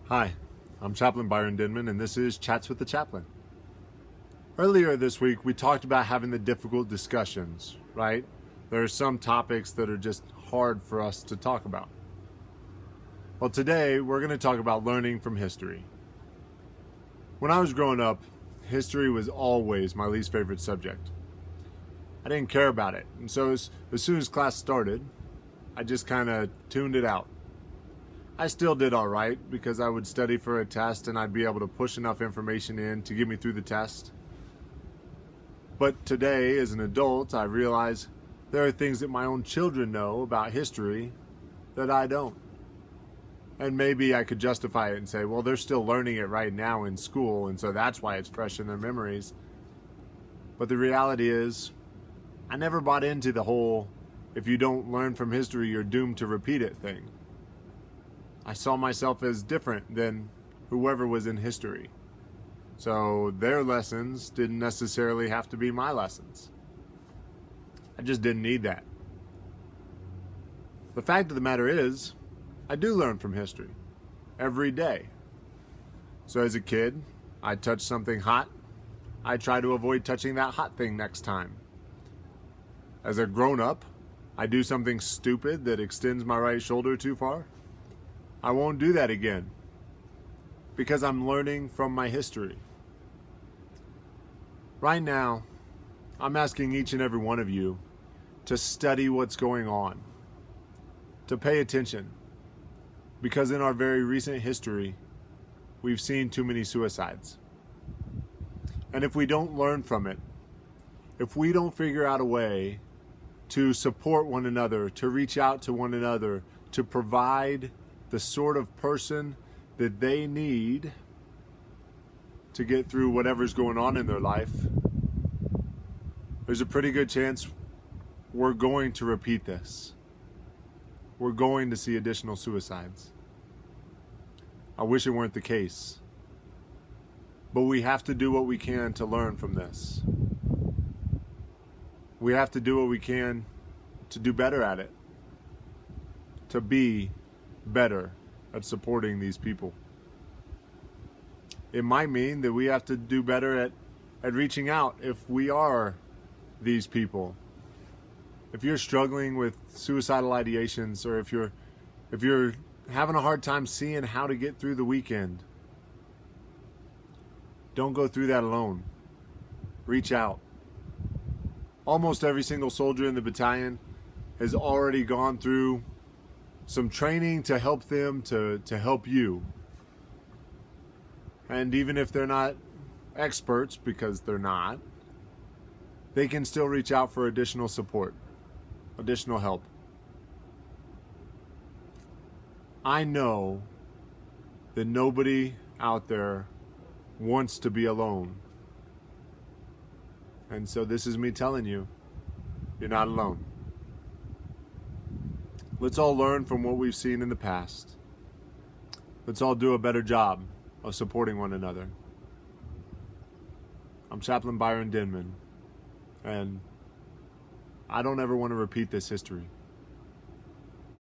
Hi, I'm Chaplain Byron Denman, and this is Chats with the Chaplain. Earlier this week, we talked about having the difficult discussions, right? There are some topics that are just hard for us to talk about. Well, today, we're going to talk about learning from history. When I was growing up, history was always my least favorite subject. I didn't care about it, and so as soon as class started, I just kind of tuned it out. I still did all right because I would study for a test and I'd be able to push enough information in to get me through the test. But today, as an adult, I realize there are things that my own children know about history that I don't. And maybe I could justify it and say, well, they're still learning it right now in school, and so that's why it's fresh in their memories. But the reality is, I never bought into the whole, if you don't learn from history, you're doomed to repeat it thing. I saw myself as different than whoever was in history. So their lessons didn't necessarily have to be my lessons. I just didn't need that. The fact of the matter is, I do learn from history every day. So as a kid, I touch something hot. I try to avoid touching that hot thing next time. As a grown-up, I do something stupid that extends my right shoulder too far. I won't do that again because I'm learning from my history. Right now, I'm asking each and every one of you to study what's going on, to pay attention, because in our very recent history, we've seen too many suicides. And if we don't learn from it, if we don't figure out a way to support one another, to reach out to one another, to provide the sort of person that they need to get through whatever's going on in their life, there's a pretty good chance we're going to repeat this. We're going to see additional suicides. I wish it weren't the case. But we have to do what we can to learn from this. We have to do what we can to do better at it. To be better at supporting these people. It might mean that we have to do better at reaching out if we are these people. If you're struggling with suicidal ideations, or if you're having a hard time seeing how to get through the weekend, don't go through that alone. Reach out. Almost every single soldier in the battalion has already gone through some training to help them to help you. And even if they're not experts, because they're not, they can still reach out for additional support, additional help. I know that nobody out there wants to be alone. And so this is me telling you, you're not alone. Let's all learn from what we've seen in the past. Let's all do a better job of supporting one another. I'm Chaplain Byron Denman, and I don't ever want to repeat this history.